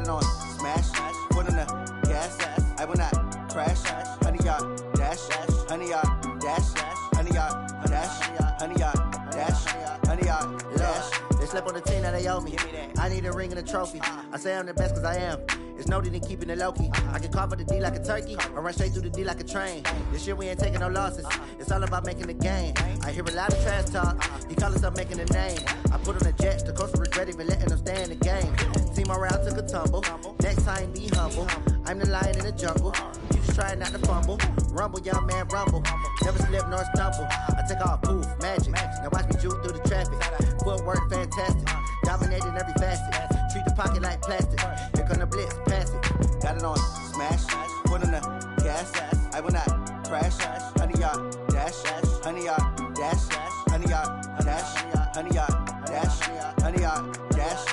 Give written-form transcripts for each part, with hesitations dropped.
it on smash, foot on the gas, I will not crash, 100-yard dash, 100-yard dash, 100-yard dash, 100-yard dash, 100-yard dash. They slept on the team that they owe me. I need a ring and a trophy. I say I'm the best cause I am. It's noted in keeping it low-key. I can carve up the D like a turkey or run straight through the D like a train. This year we ain't taking no losses. It's all about making the game. I hear a lot of trash talk. He call himself making a name. I put on the Jets. The coach will regret even letting them stay in the game. Team morale took a tumble. Next time be humble. I'm the lion in the jungle. You just try not to fumble. Rumble, young man, rumble. Never slip nor stumble. I take off, poof, magic. Now watch me juke through the traffic. Footwork fantastic. Dominating every facet. Treat the pocket like plastic. Here come the blitz, pass it. Got it on smash, foot on the gas. I will not crash. 100-yard dash, 100-yard dash, 100-yard dash, 100-yard dash, 100-yard dash.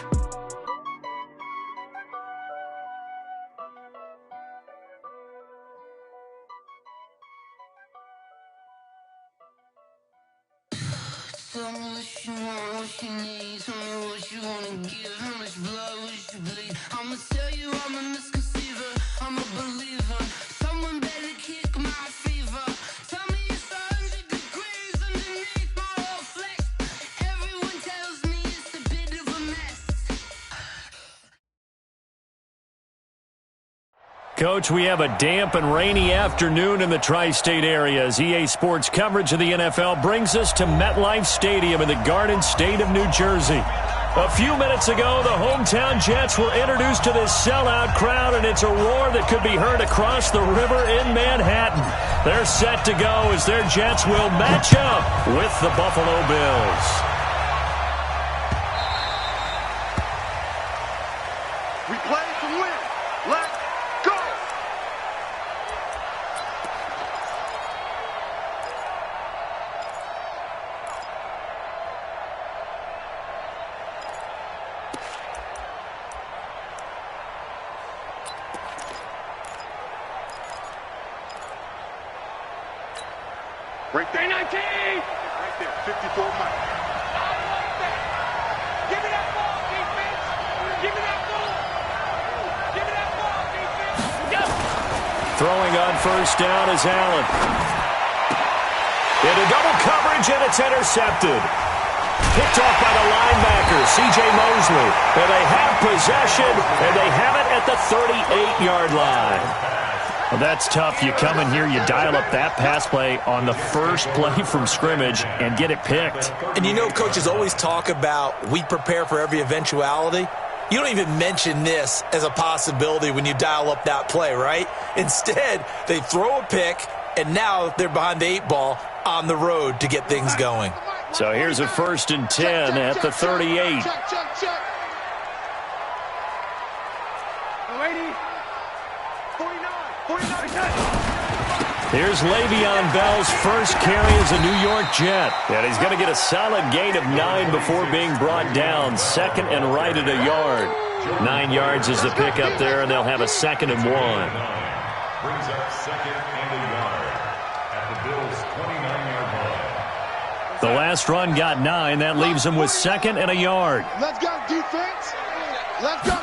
Tell me what you want, what you need. Tell me what you wanna give. How much blood would you bleed? I'ma tell you I'm a misconceiver. I'm a believer. Someone better kick my fever. Tell me it's 100 degrees underneath my whole flesh. Everyone tells me it's a bit of a mess. Coach, we have a damp and rainy afternoon in the tri-state area as EA Sports coverage of the NFL brings us to MetLife Stadium in the Garden State of New Jersey. A few minutes ago, the hometown Jets were introduced to this sellout crowd, and it's a roar that could be heard across the river in Manhattan. They're set to go as their Jets will match up with the Buffalo Bills. We play to win. Let's go! Right there. 19! Right there, 54 miles. Give me that ball, defense! Give me that ball! Give me that ball, defense! Go! Throwing on first down is Allen. Into double coverage, and it's intercepted. Picked off by the linebacker, C.J. Mosley. And they have possession, and they have it at the 38-yard line. Well, that's tough. You come in here, you dial up that pass play on the first play from scrimmage and get it picked. And you know, coaches always talk about we prepare for every eventuality. You don't even mention this as a possibility when you dial up that play, right? Instead, they throw a pick, and now they're behind the 8 ball on the road to get things going. So here's a 1st and 10 at the 38. Check. 49. Here's Le'Veon Bell's first carry as a New York Jet. And he's going to get a solid gain of 9 before being brought down. 2nd and right at a yard. 9 yards is the pickup there, and they'll have a 2nd and 1. Brings up 2nd and a yard at the Bills' 29-yard line. The last run got 9. That leaves him with 2nd and a yard. Let's go, defense. Let's go.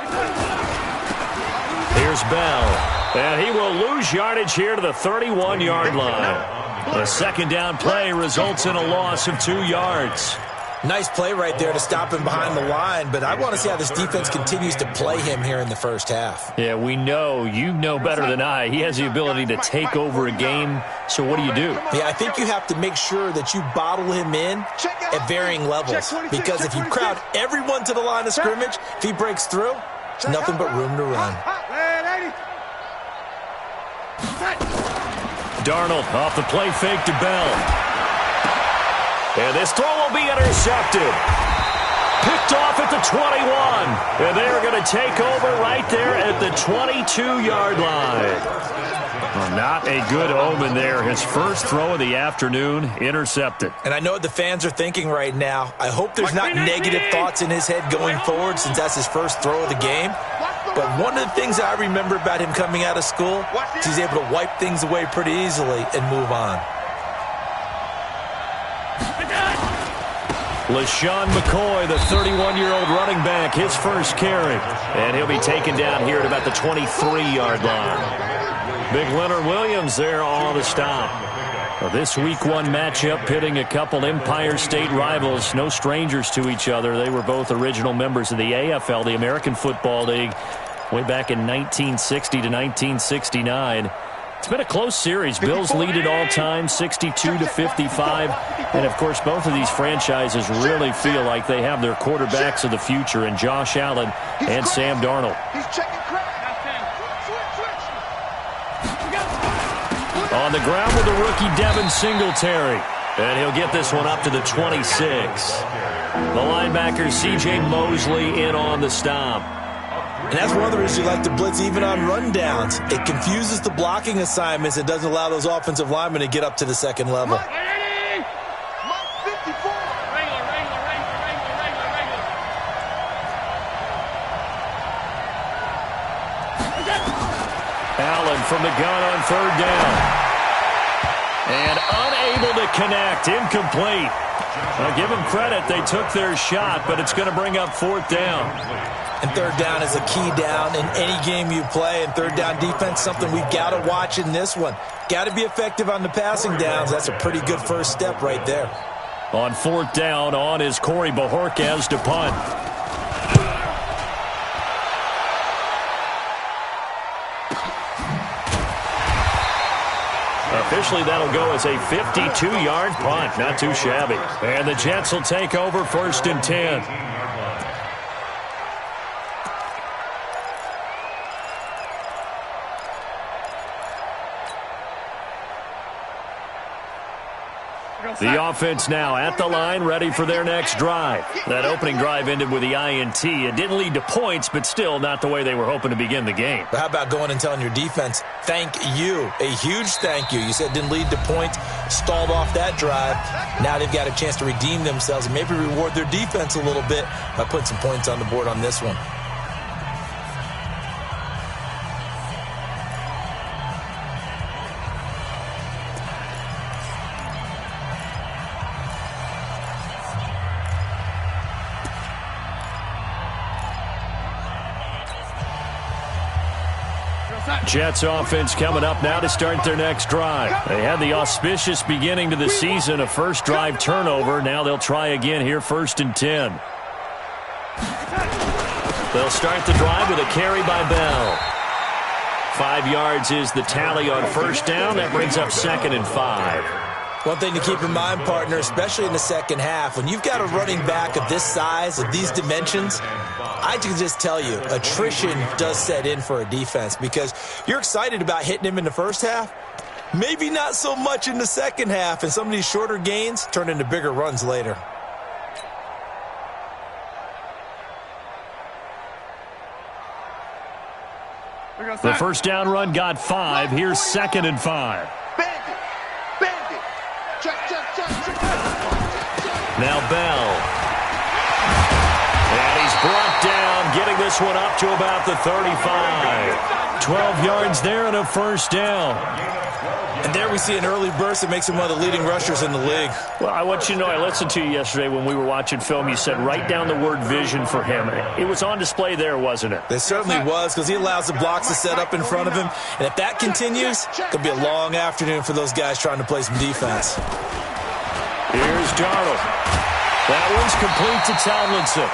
Here's Bell. And he will lose yardage here to the 31-yard line. The 2nd down play results in a loss of 2 yards. Nice play right there to stop him behind the line, but I want to see how this defense continues to play him here in the first half. Yeah, we know. You know better than I. He has the ability to take over a game, so what do? Yeah, I think you have to make sure that you bottle him in at varying levels, because if you crowd everyone to the line of scrimmage, if he breaks through, it's nothing but room to run. Darnold off the play fake to Bell. And this throw will be intercepted. Picked off at the 21. And they're going to take over right there at the 22-yard line. Well, not a good omen there. His first throw of the afternoon intercepted. And I know what the fans are thinking right now. I hope there's not negative thoughts in his head going forward since that's his first throw of the game. But one of the things I remember about him coming out of school is he's able to wipe things away pretty easily and move on. LaShawn McCoy, the 31-year-old running back, his first carry. And he'll be taken down here at about the 23-yard line. Big Leonard Williams there on the stop. Well, this Week 1 matchup pitting a couple Empire State rivals, no strangers to each other. They were both original members of the AFL, the American Football League, way back in 1960 to 1969. It's been a close series. Bills lead it all time, 62-55. And, of course, both of these franchises really feel like they have their quarterbacks of the future in Josh Allen and Sam Darnold. On the ground with the rookie Devin Singletary. And he'll get this one up to the 26. The linebacker C.J. Mosley in on the stop. And that's one of the reasons you like to blitz even on rundowns. It confuses the blocking assignments. It doesn't allow those offensive linemen to get up to the second level. Allen from the gun on third down. And unable to connect. Incomplete. Now give them credit. They took their shot, but it's going to bring up fourth down. And third down is a key down in any game you play. And third down defense, something we've got to watch in this one. Got to be effective on the passing downs. That's a pretty good first step right there. On fourth down, on is Corey Bojorquez to punt. Officially, that'll go as a 52-yard punt. Not too shabby. And the Jets will take over 1st and 10. The offense now at the line, ready for their next drive. That opening drive ended with the INT. It didn't lead to points, but still not the way they were hoping to begin the game. But how about going and telling your defense, thank you, a huge thank you. You said it didn't lead to points, stalled off that drive. Now they've got a chance to redeem themselves and maybe reward their defense a little bit by putting some points on the board on this one. Jets offense coming up now to start their next drive. They had the auspicious beginning to the season, a first drive turnover. Now they'll try again here, 1st and 10. They'll start the drive with a carry by Bell. 5 yards is the tally on first down. That brings up 2nd and 5. One thing to keep in mind, partner, especially in the second half, when you've got a running back of this size, of these dimensions, I can just tell you, attrition does set in for a defense because you're excited about hitting him in the first half, maybe not so much in the second half, and some of these shorter gains turn into bigger runs later. The first down run got 5. Here's 2nd and 5. Now Bell. And he's brought down, getting this one up to about the 35. 12 yards there and a first down. And there we see an early burst that makes him one of the leading rushers in the league. Well, I want you to know, I listened to you yesterday when we were watching film. You said write down the word vision for him. It was on display there, wasn't it? It certainly was, because he allows the blocks to set up in front of him. And if that continues, it could be a long afternoon for those guys trying to play some defense. Here's Darnold. That one's complete to Tomlinson.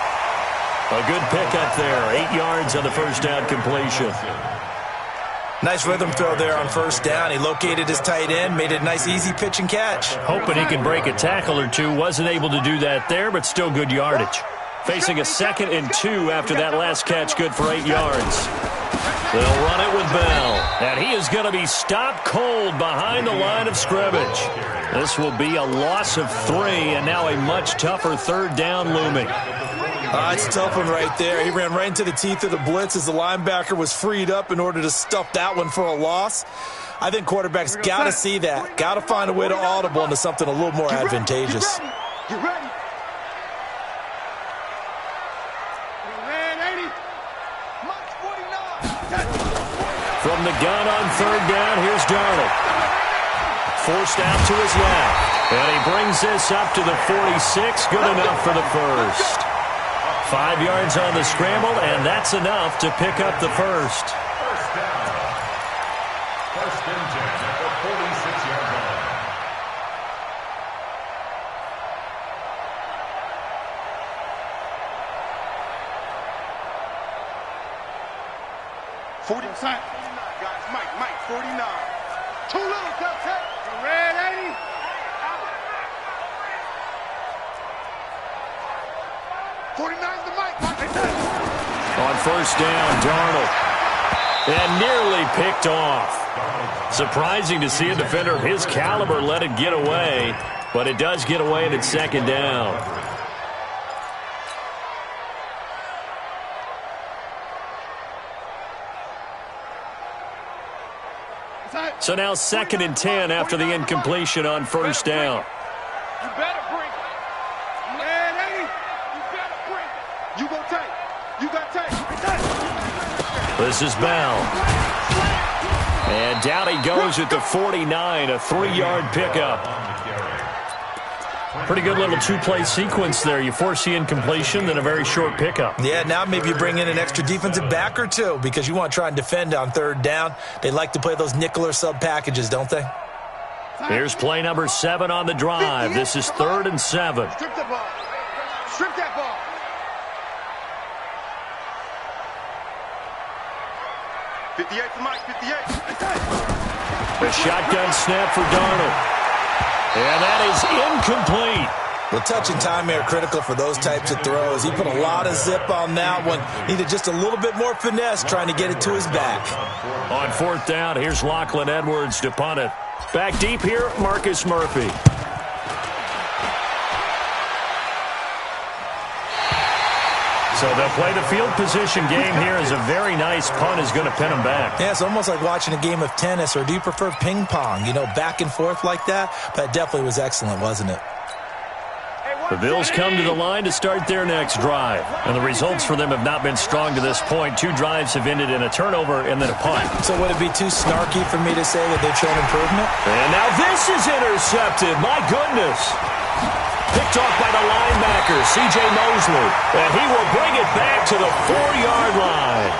A good pickup there. 8 yards on the first down completion. Nice rhythm throw there on first down. He located his tight end, made it a nice easy pitch and catch. Hoping he can break a tackle or two. Wasn't able to do that there, but still good yardage. Facing a 2nd and 2 after that last catch, good for 8 yards. They'll run it with Bell. And he is going to be stopped cold behind the line of scrimmage. This will be a loss of 3, and now a much tougher third down looming. It's a tough one right there. He ran right into the teeth of the blitz as the linebacker was freed up in order to stuff that one for a loss. I think quarterbacks got to see that. Got to find a way to audible into something a little more advantageous. Get ready. From the gun on third down, here's Darnold. Forced out to his left. And he brings this up to the 46. Good enough for the first. 5 yards on the scramble, and that's enough to pick up the first. First down. First and 10 at the 46-yard line. 49, guys. Mike, 49. Too little, Delta. Red 80. '49's the Mike. On first down, Darnold. And nearly picked off. Surprising to see a defender of his caliber let it get away, but it does get away and it's second down. So now 2nd and 10 after the incompletion on first down. You better bring it. Red 80. You better bring it. You go take. You got take. This is Bell. And down he goes at the 49, a 3-yard pickup. Pretty good little two-play sequence there. You force the incompletion, then a very short pickup. Yeah, now maybe you bring in an extra defensive back or two because you want to try and defend on third down. They like to play those nickel or sub packages, don't they? Here's play number 7 on the drive. This is 3rd and 7. Strip the ball. Strip that ball. '58 for Mike. 58. A shotgun snap for Darnold. And that is incomplete. Well, touch and time are critical for those types of throws. He put a lot of zip on that one. Needed just a little bit more finesse trying to get it to his back. On 4th down, here's Lachlan Edwards to punt it. Back deep here, Marcus Murphy. So they'll play the field position game here as a very nice punt is going to pin them back. Yeah, it's almost like watching a game of tennis, or do you prefer ping pong? You know, back and forth like that? That definitely was excellent, wasn't it? The Bills come to the line to start their next drive. And the results for them have not been strong to this point. 2 drives have ended in a turnover and then a punt. So would it be too snarky for me to say that they've shown improvement? And now this is intercepted. My goodness. Picked off by the linebacker, C.J. Mosley. And he will bring it back to the 4-yard line.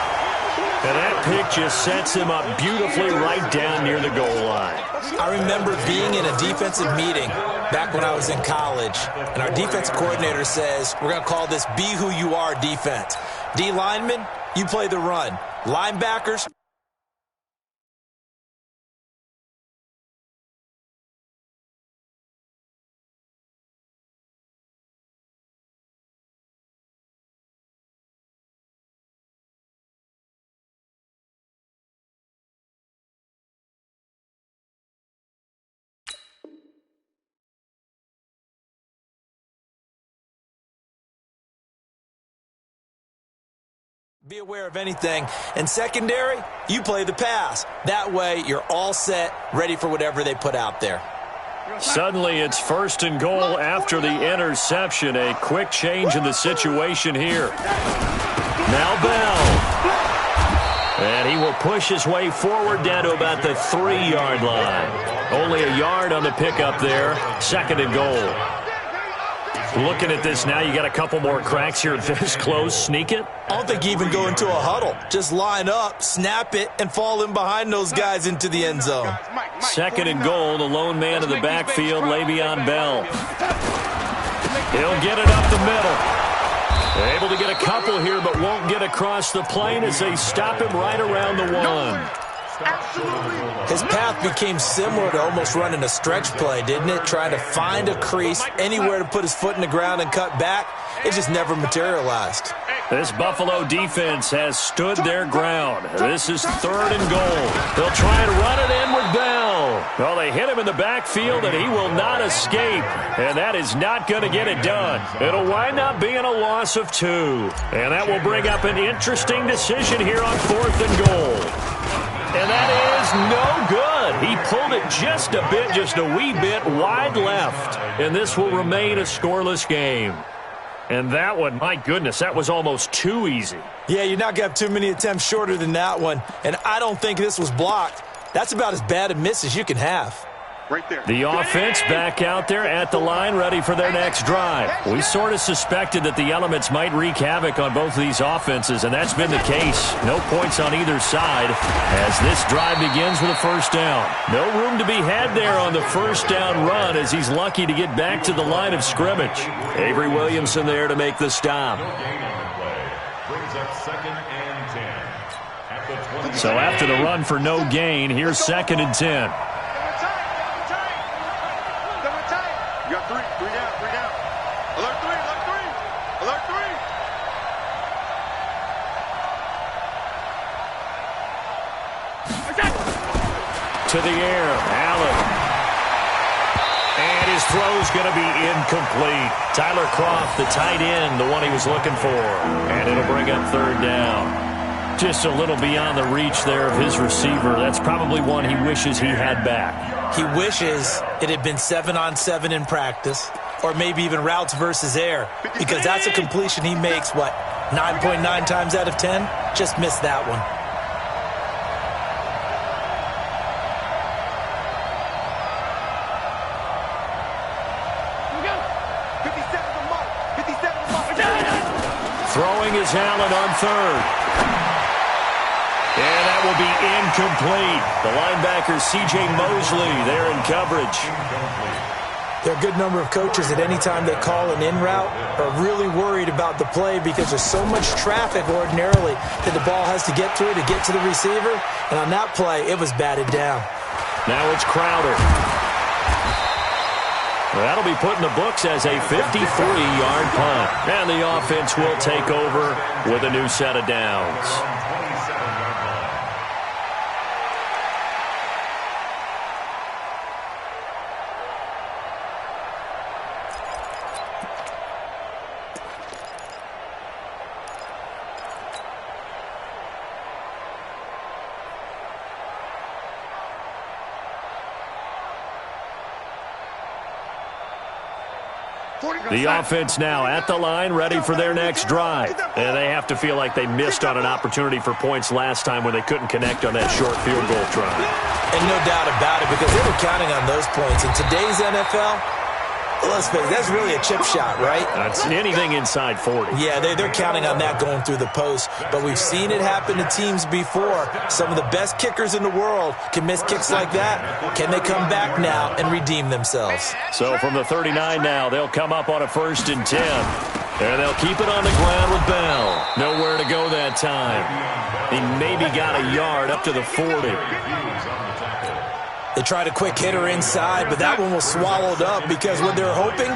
And that pick just sets him up beautifully right down near the goal line. I remember being in a defensive meeting back when I was in college, and our defensive coordinator says, we're going to call this Be Who You Are defense. D linemen, you play the run. Linebackers, be aware of anything. And secondary, you play the pass. That way, you're all set, ready for whatever they put out there. Suddenly, it's 1st and goal after the interception. A quick change in the situation here. Now Bell. And he will push his way forward down to about the 3-yard line. Only a yard on the pickup there. 2nd and goal. Looking at this now, you got a couple more cracks here this close. Sneak it? I don't think you even go into a huddle. Just line up, snap it, and fall in behind those guys into the end zone. 2nd and goal, the lone man in the backfield, Le'Veon Bell. He'll get it up the middle. Able to get a couple here, but won't get across the plane as they stop him right around the 1. His path became similar to almost running a stretch play, didn't it? Trying to find a crease, anywhere to put his foot in the ground and cut back. It just never materialized. This Buffalo defense has stood their ground. This is 3rd and goal. They'll try and run it in with Bell. Well, they hit him in the backfield, and he will not escape. And that is not going to get it done. It'll wind up being a loss of 2. And that will bring up an interesting decision here on 4th and goal. And that is no good. He pulled it just a bit, just a wee bit wide left. And this will remain a scoreless game. And that one, my goodness, that was almost too easy. Yeah, you're not going to have too many attempts shorter than that one. And I don't think this was blocked. That's about as bad a miss as you can have. Right there. The offense back out there at the line, ready for their next drive. We sort of suspected that the elements might wreak havoc on both of these offenses, and that's been the case. No points on either side as this drive begins with a first down. No room to be had there on the first down run as he's lucky to get back to the line of scrimmage. Avery Williamson there to make the stop. No gain on the play. Brings up 2nd and 10. At the 20. So after the run for no gain, here's 2nd and 10. You got 3 down. Alert 3. To the air, Allen. And his throw's going to be incomplete. Tyler Kroft, the tight end, the one he was looking for. And it'll bring up 3rd down. Just a little beyond the reach there of his receiver. That's probably one he wishes he had back. He wishes it had been 7-on-7 in practice, or maybe even routes versus air, because that's a completion he makes, 9.9 times out of 10? Just missed that one. Throwing is Allen on 3rd. And that will be incomplete. The linebacker, C.J. Mosley, there in coverage. There are a good number of coaches at any time they call an in route are really worried about the play because there's so much traffic ordinarily that the ball has to get through to get to the receiver. And on that play, it was batted down. Now it's Crowder. That'll be put in the books as a 53-yard punt. And the offense will take over with a new set of downs. The offense now at the line, ready for their next drive. And they have to feel like they missed on an opportunity for points last time when they couldn't connect on that short field goal try. And no doubt about it, because they were counting on those points. In today's NFL, let's face it, that's really a chip shot, right? That's anything inside 40. Yeah, they're counting on that going through the post. But we've seen it happen to teams before. Some of the best kickers in the world can miss kicks like that. Can they come back now and redeem themselves? So from the 39 now, they'll come up on a 1st and 10. And they'll keep it on the ground with Bell. Nowhere to go that time. He maybe got a yard up to the 40. They tried a quick hitter inside, but that one was swallowed up because what they're hoping,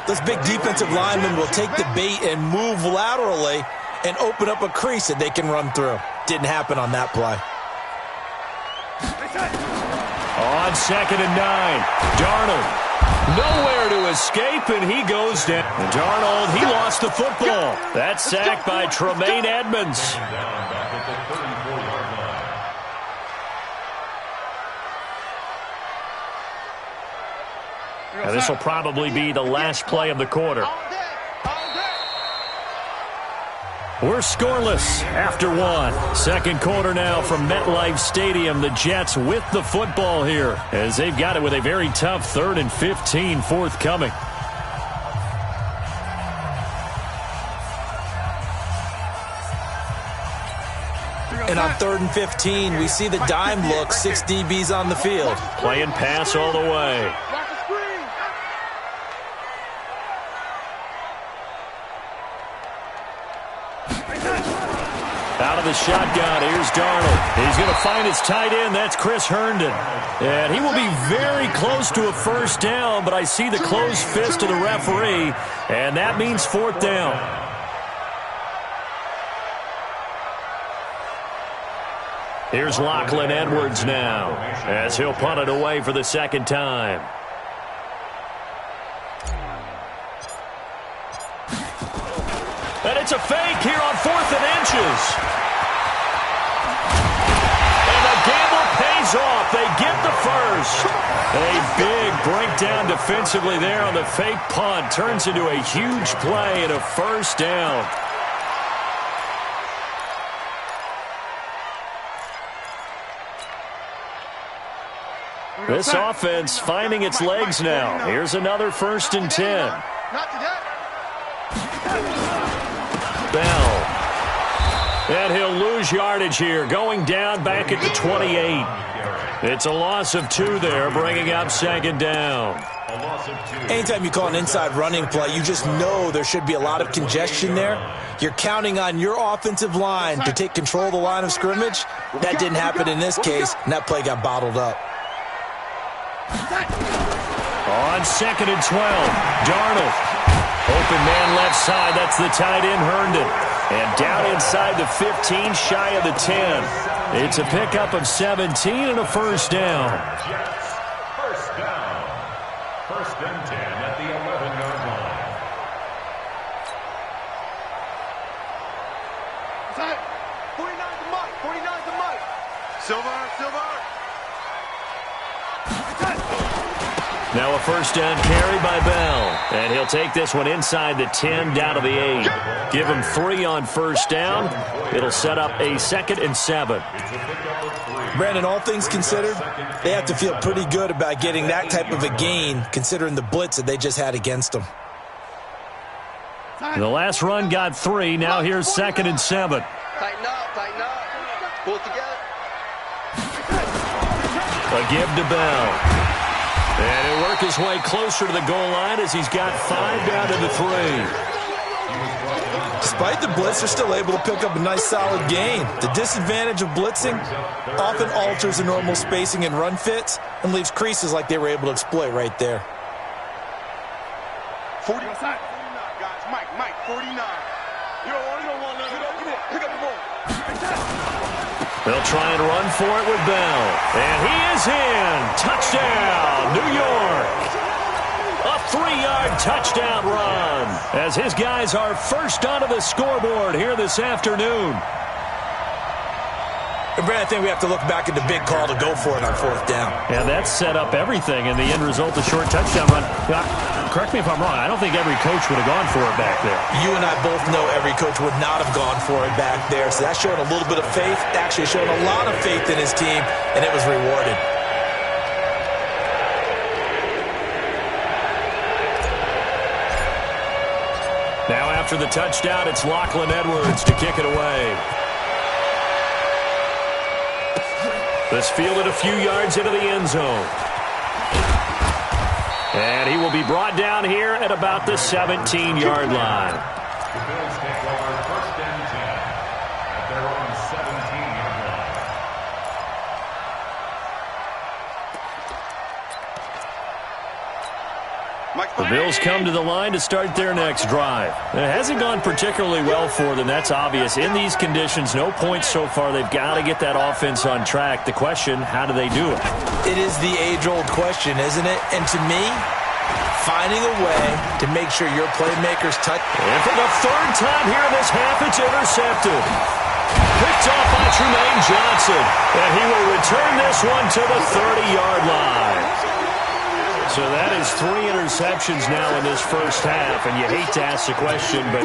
this big defensive lineman will take the bait and move laterally and open up a crease that they can run through. Didn't happen on that play. On 2nd and 9, Darnold. Nowhere to escape, and he goes down. Darnold, he lost the football. That's sacked by Tremaine Edmonds. And this will probably be the last play of the quarter. We're scoreless after 1. 2nd quarter now from MetLife Stadium. The Jets with the football here as they've got it with a very tough 3rd and 15 forthcoming. And on 3rd and 15, we see the dime look, 6 DBs on the field. Playing pass all the way. Out of the shotgun, here's Darnold. He's going to find his tight end. That's Chris Herndon. And he will be very close to a 1st down, but I see the closed fist of the referee, and that means 4th down. Here's Lachlan Edwards now as he'll punt it away for the 2nd time. And it's a fake here on 4th and inches. And the gamble pays off. They get the first. A big breakdown defensively there on the fake punt. Turns into a huge play and a 1st down. This offense finding its legs now. Here's another 1st and 10. Not today. Bell. And he'll lose yardage here, going down back at the 28. It's a loss of 2 there, bringing up 2nd down. Anytime you call an inside running play, you just know there should be a lot of congestion there. You're counting on your offensive line to take control of the line of scrimmage. That didn't happen in this case, and that play got bottled up. On 2nd and 12, Darnold. Open man left side, that's the tight end, Herndon. And down inside the 15, shy of the 10. It's a pickup of 17 and a 1st down. First down. 1st and 10 at the 11-yard line. 49 to Mike. 49 to Mike. Silver. Now a 1st down carry by Bell. And he'll take this one inside the 10 down to the 8. Give him 3 on 1st down. It'll set up a 2nd and 7. Brandon, all things considered, they have to feel pretty good about getting that type of a gain considering the blitz that they just had against them. The last run got 3. Now here's 2nd and 7. Tighten up. Pull it together. A give to Bell. And he'll work his way closer to the goal line as he's got 5 down to the 3. Despite the blitz, they're still able to pick up a nice solid gain. The disadvantage of blitzing often alters the normal spacing and run fits and leaves creases like they were able to exploit right there. 49, guys. Mike, 49. You don't want to pick up the ball. They'll try and run for it with Bell. And he is in. Touchdown, New York. A 3-yard touchdown run as his guys are first onto the scoreboard here this afternoon. And Brad, I think we have to look back at the big call to go for it on 4th down. And that set up everything, and the end result, a short touchdown run. Correct me if I'm wrong, I don't think every coach would have gone for it back there. You and I both know every coach would not have gone for it back there, so that showed a little bit of faith, actually showed a lot of faith in his team, and it was rewarded. Now after the touchdown, it's Lachlan Edwards to kick it away. This fielded a few yards into the end zone. And he will be brought down here at about the 17-yard line. The Bills take over 1st and 10 at their own 17-yard line. The Bills come to the line to start their next drive. It hasn't gone particularly well for them, that's obvious. In these conditions, no points so far. They've got to get that offense on track. The question, how do they do it? It is the age-old question, isn't it? And to me, finding a way to make sure your playmakers touch. And for the 3rd time here in this half, it's intercepted. Picked off by Tremaine Johnson. And he will return this one to the 30-yard line. So that is 3 interceptions now in this first half, and you hate to ask the question, but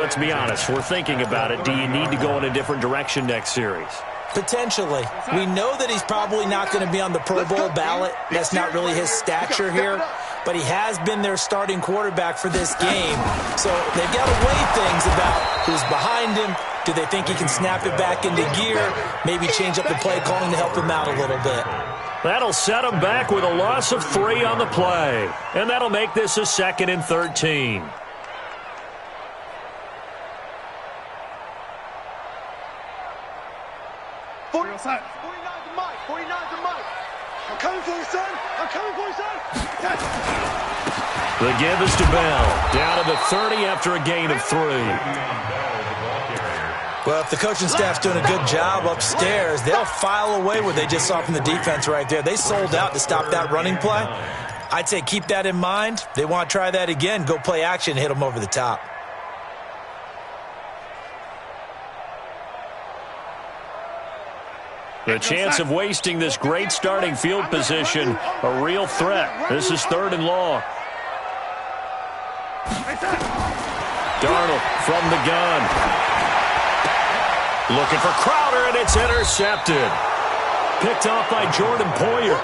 let's be honest, we're thinking about it. Do you need to go in a different direction next series? Potentially. We know that he's probably not going to be on the Pro Bowl ballot. That's not really his stature here, but he has been their starting quarterback for this game. So they've got to weigh things about who's behind him. Do they think he can snap it back into gear? Maybe change up the play calling to help him out a little bit. That'll set him back with a loss of 3 on the play. And that'll make this a 2nd and 13. I'm coming for you, son. The give is to Bell. Down to the 30 after a gain of 3. Well, if the coaching staff's doing a good job upstairs, they'll file away what they just saw from the defense right there. They sold out to stop that running play. I'd say keep that in mind. They want to try that again. Go play action, hit them over the top. The chance of wasting this great starting field position, a real threat. This is 3rd and long. Darnold from the gun. Looking for Crowder, and it's intercepted. Picked off by Jordan Poyer.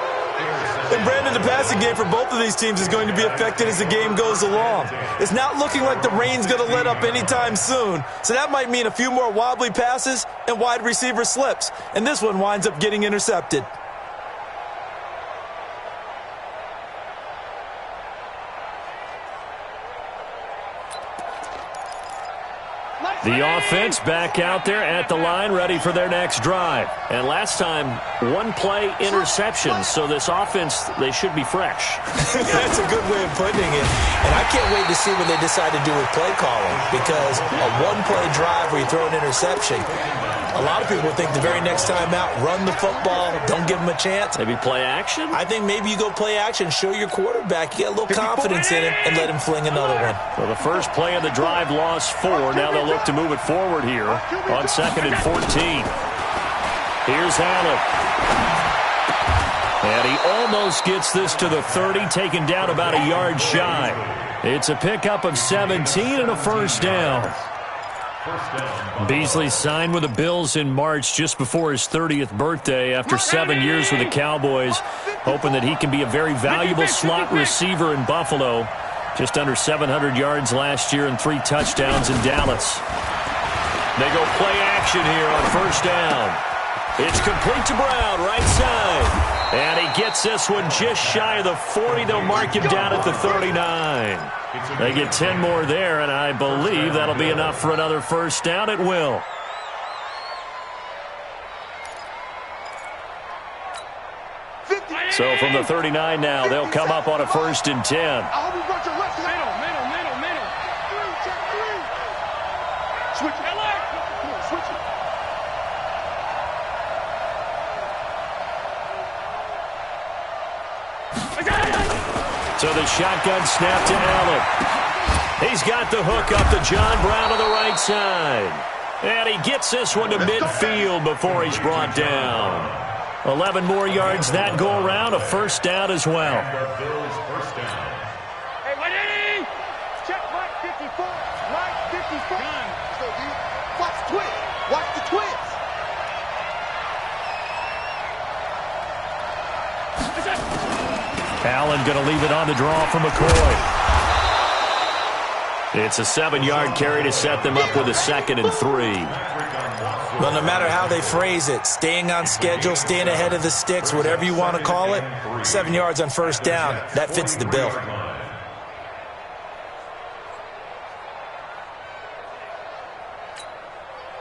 And Brandon, the passing game for both of these teams is going to be affected as the game goes along. It's not looking like the rain's going to let up anytime soon, so that might mean a few more wobbly passes and wide receiver slips. And this one winds up getting intercepted. The offense back out there at the line, ready for their next drive. And last time, one-play interception, so this offense, they should be fresh. That's a good way of putting it. And I can't wait to see what they decide to do with play calling, because a one-play drive where you throw an interception, a lot of people think the very next time out, run the football, don't give them a chance. Maybe play action? I think maybe you go play action, show your quarterback, you get a little confidence in him, and let him fling another one. Well, the first play of the drive lost 4. Now they'll look to move it forward here on 2nd and 14. Here's Allen. And he almost gets this to the 30, taken down about a yard shy. It's a pickup of 17 and a first down. Beasley signed with the Bills in March just before his 30th birthday after 7 years with the Cowboys, hoping that he can be a very valuable slot receiver in Buffalo. Just under 700 yards last year and 3 touchdowns in Dallas. They go play action here on first down. It's complete to Brown, right side. And he gets this one just shy of the 40. They'll mark him down at the 39. They get 10 more there, and I believe that'll be enough for another first down. It will. So from the 39 now, they'll come up on a 1st and 10. Switch it. Switch it. So the shotgun snap to Allen. He's got the hook up to John Brown on the right side. And he gets this one to midfield before he's brought down. 11 more yards that go around, a first down as well. Hey, Whitey! Check right 54. Right 54. So watch the twins. Watch the twins. Allen going to leave it on the draw for McCoy. It's a 7-yard carry to set them up with a 2nd and 3. Well, no matter how they phrase it, staying on schedule, staying ahead of the sticks, whatever you want to call it, 7 yards on first down, that fits the bill.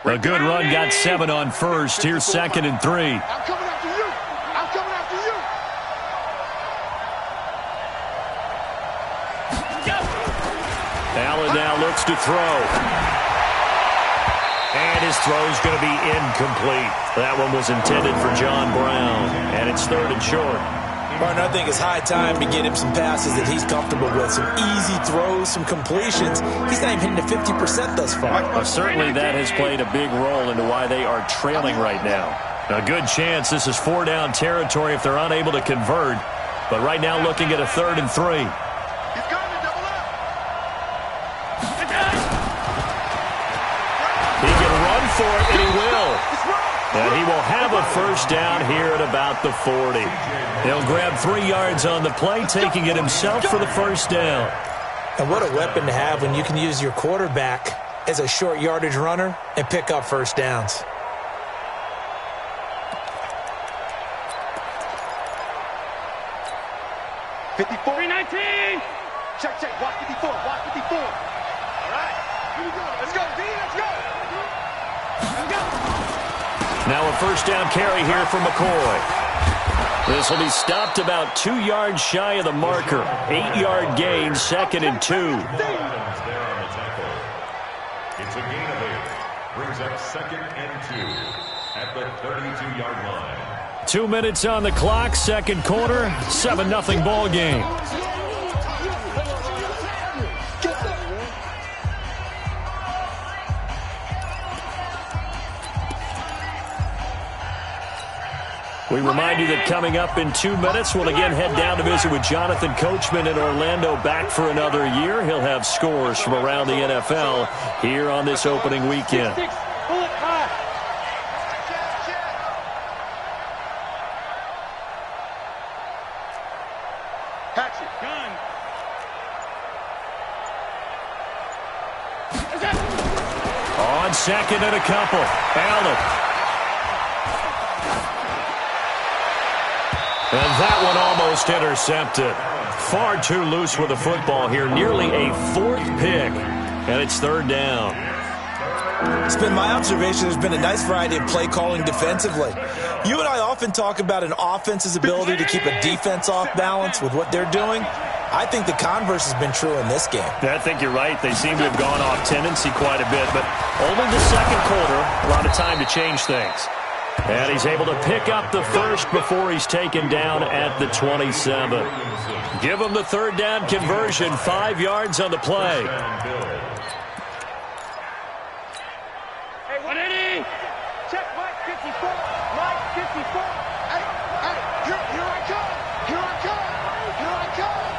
A good run got 7 on first. Here's 2nd and 3. I'm coming after you. I'm coming after you. Allen now looks to throw. And his throw's going to be incomplete. That one was intended for John Brown. And it's 3rd and short. Martin, I think it's high time to get him some passes that he's comfortable with. Some easy throws, some completions. He's not even hitting to 50% thus far. Certainly that has played a big role into why they are trailing right now. A good chance this is 4-down territory if they're unable to convert. But right now looking at a 3rd and 3. He's going to double up. He can run for it, and he will. And he will have a first down here at about the 40. He'll grab 3 yards on the play, taking it himself for the first down. And what a weapon to have when you can use your quarterback as a short yardage runner and pick up first downs. Check, check. Watch 54. Watch 54. All right. Here we go. Let's go, D. Let's go. Let's go. Now a first down carry here for McCoy. This will be stopped about 2 yards shy of the marker. 8-yard gain, 2nd and 2. It's a gain of 8. Brings up 2nd and 2 at the 32-yard line. 2 minutes on the clock, second quarter, 7-0 ball game. We remind you that coming up in 2 minutes, we'll again head down to visit with Jonathan Coachman in Orlando, back for another year. He'll have scores from around the NFL here on this opening weekend. second and a couple. Allen. And that one almost intercepted. Far too loose with the football here. Nearly a fourth pick. And it's third down. It's been my observation there's been a nice variety of play calling defensively. You and I often talk about an offense's ability to keep a defense off balance with what they're doing. I think the converse has been true in this game. I think you're right. They seem to have gone off tendency quite a bit, but only the second quarter, a lot of time to change things. And he's able to pick up the first before he's taken down at the 27. Give him the third down conversion, 5 yards on the play. Hey, 180! Check Mike 54. Mike 54. Hey, here I come. Here I come. Here I come. Here I come.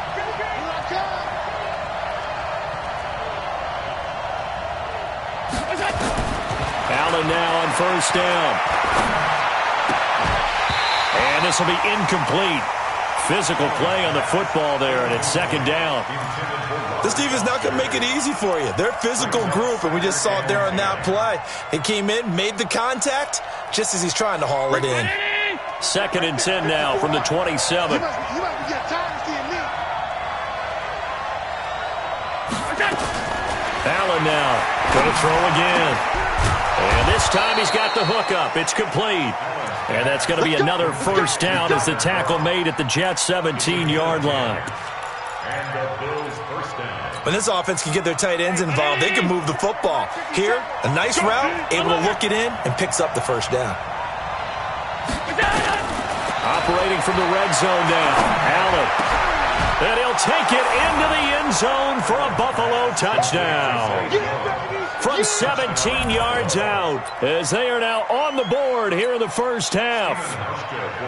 Allen now on first down. And this will be incomplete. Physical play on the football there, and it's second down. This defense is not going to make it easy for you. They're a physical group, and we just saw it there on that play. It came in, made the contact, just as he's trying to haul it in. Second and 10 now from the 27. You must be getting tired of seeing me. Allen now going to throw again. And this time he's got the hook up. It's complete. And that's going to be another first down as the tackle made at the Jets' 17-yard line. And the Bills first down. When this offense can get their tight ends involved, they can move the football. Here, a nice route, able to look it in, and picks up the first down. Operating from the red zone now, Allen. And he'll take it into the end zone for a Buffalo touchdown. From 17 yards out, as they are now on the board here in the first half.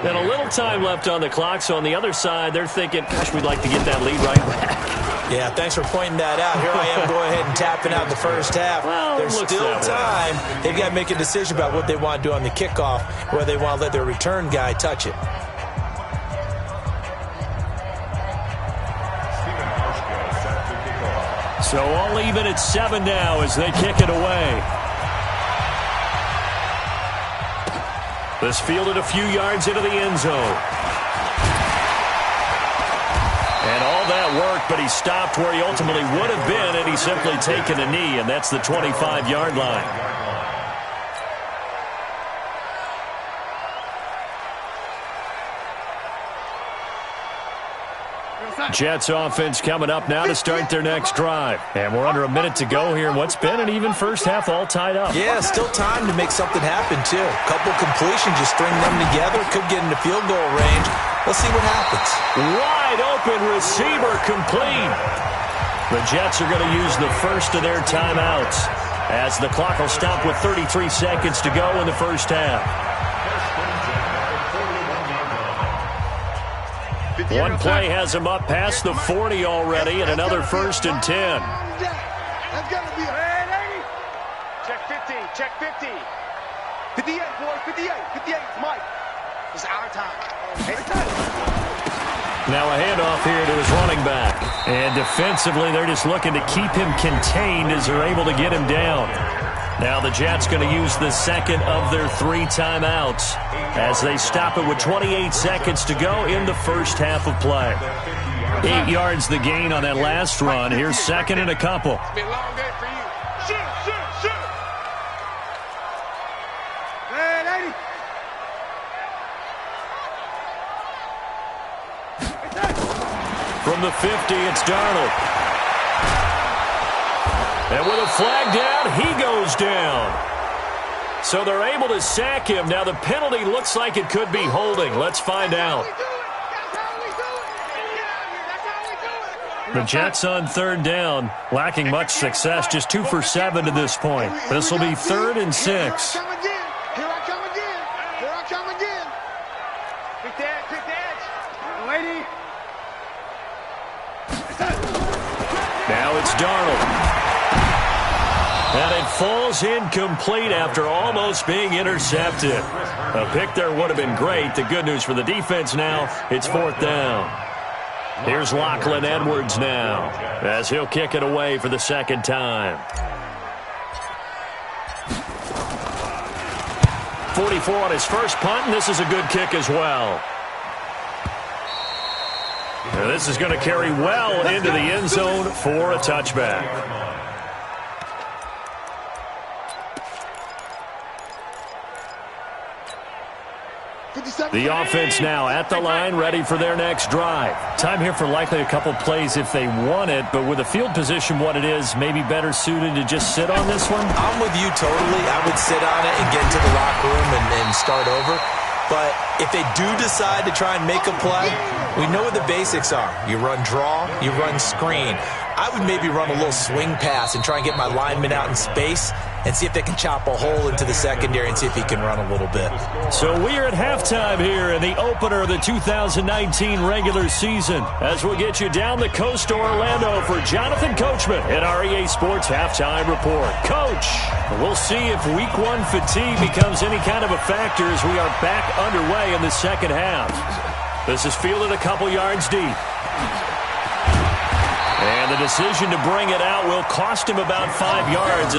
And a little time left on the clock, so on the other side, they're thinking, gosh, we'd like to get that lead right back. Yeah, thanks for pointing that out. Here I am going ahead and tapping out the first half. Well, there's still time. They've got to make a decision about what they want to do on the kickoff, whether they want to let their return guy touch it. So all even at 7 now as they kick it away. This fielded a few yards into the end zone. And all that worked, but he stopped where he ultimately would have been, and he's simply taken a knee, and that's the 25-yard line. Jets offense coming up now to start their next drive. And we're under a minute to go here in what's been an even first half all tied up. Yeah, still time to make something happen, too. A couple completions, just string them together. Could get into field goal range. Let's see what happens. Wide open receiver complete. The Jets are going to use the first of their timeouts as the clock will stop with 33 seconds to go in the first half. One play has him up past the 40 already, and another first and 10. That's got to be a... Check 50, check 50. 58, boys, 58, 58, Mike. It's our time. Now a handoff here to his running back. And defensively, they're just looking to keep him contained as they're able to get him down. Now the Jets going to use the second of their 3 timeouts as they stop it with 28 seconds to go in the first half of play. 8 yards the gain on that last run. Here's second and a couple. It's been a long day for you. Shoot, shoot, shoot. Man, 80. From the 50, it's Darnold. And with a flag down, he goes down. So they're able to sack him. Now the penalty looks like it could be holding. Let's find out. The Jets on third down, lacking much success, just 2 for 7 to this point. This will be 3rd and 6. Here I come again. Here I come again. Quick dance. Lady. Now it's Darnold. And it falls incomplete after almost being intercepted. A pick there would have been great. The good news for the defense now, it's 4th down. Here's Lachlan Edwards now as he'll kick it away for the second time. 44 on his first punt, and this is a good kick as well. Now this is going to carry well into the end zone for a touchback. The offense now at the line, ready for their next drive. Time here for likely a couple plays if they want it, but with the field position what it is, maybe better suited to just sit on this one? I'm with you totally. I would sit on it and get into the locker room and start over. But if they do decide to try and make a play, we know what the basics are. You run draw, you run screen. I would maybe run a little swing pass and try and get my lineman out in space and see if they can chop a hole into the secondary and see if he can run a little bit. So we are at halftime here in the opener of the 2019 regular season as we'll get you down the coast to Orlando for Jonathan Coachman in our EA Sports Halftime Report. Coach, we'll see if Week 1 fatigue becomes any kind of a factor as we are back underway in the second half. This is fielded a couple yards deep. And the decision to bring it out will cost him about 5 yards.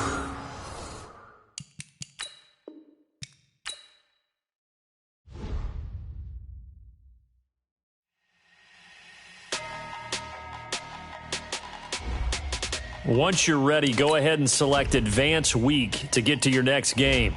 Once you're ready, go ahead and select Advance Week to get to your next game.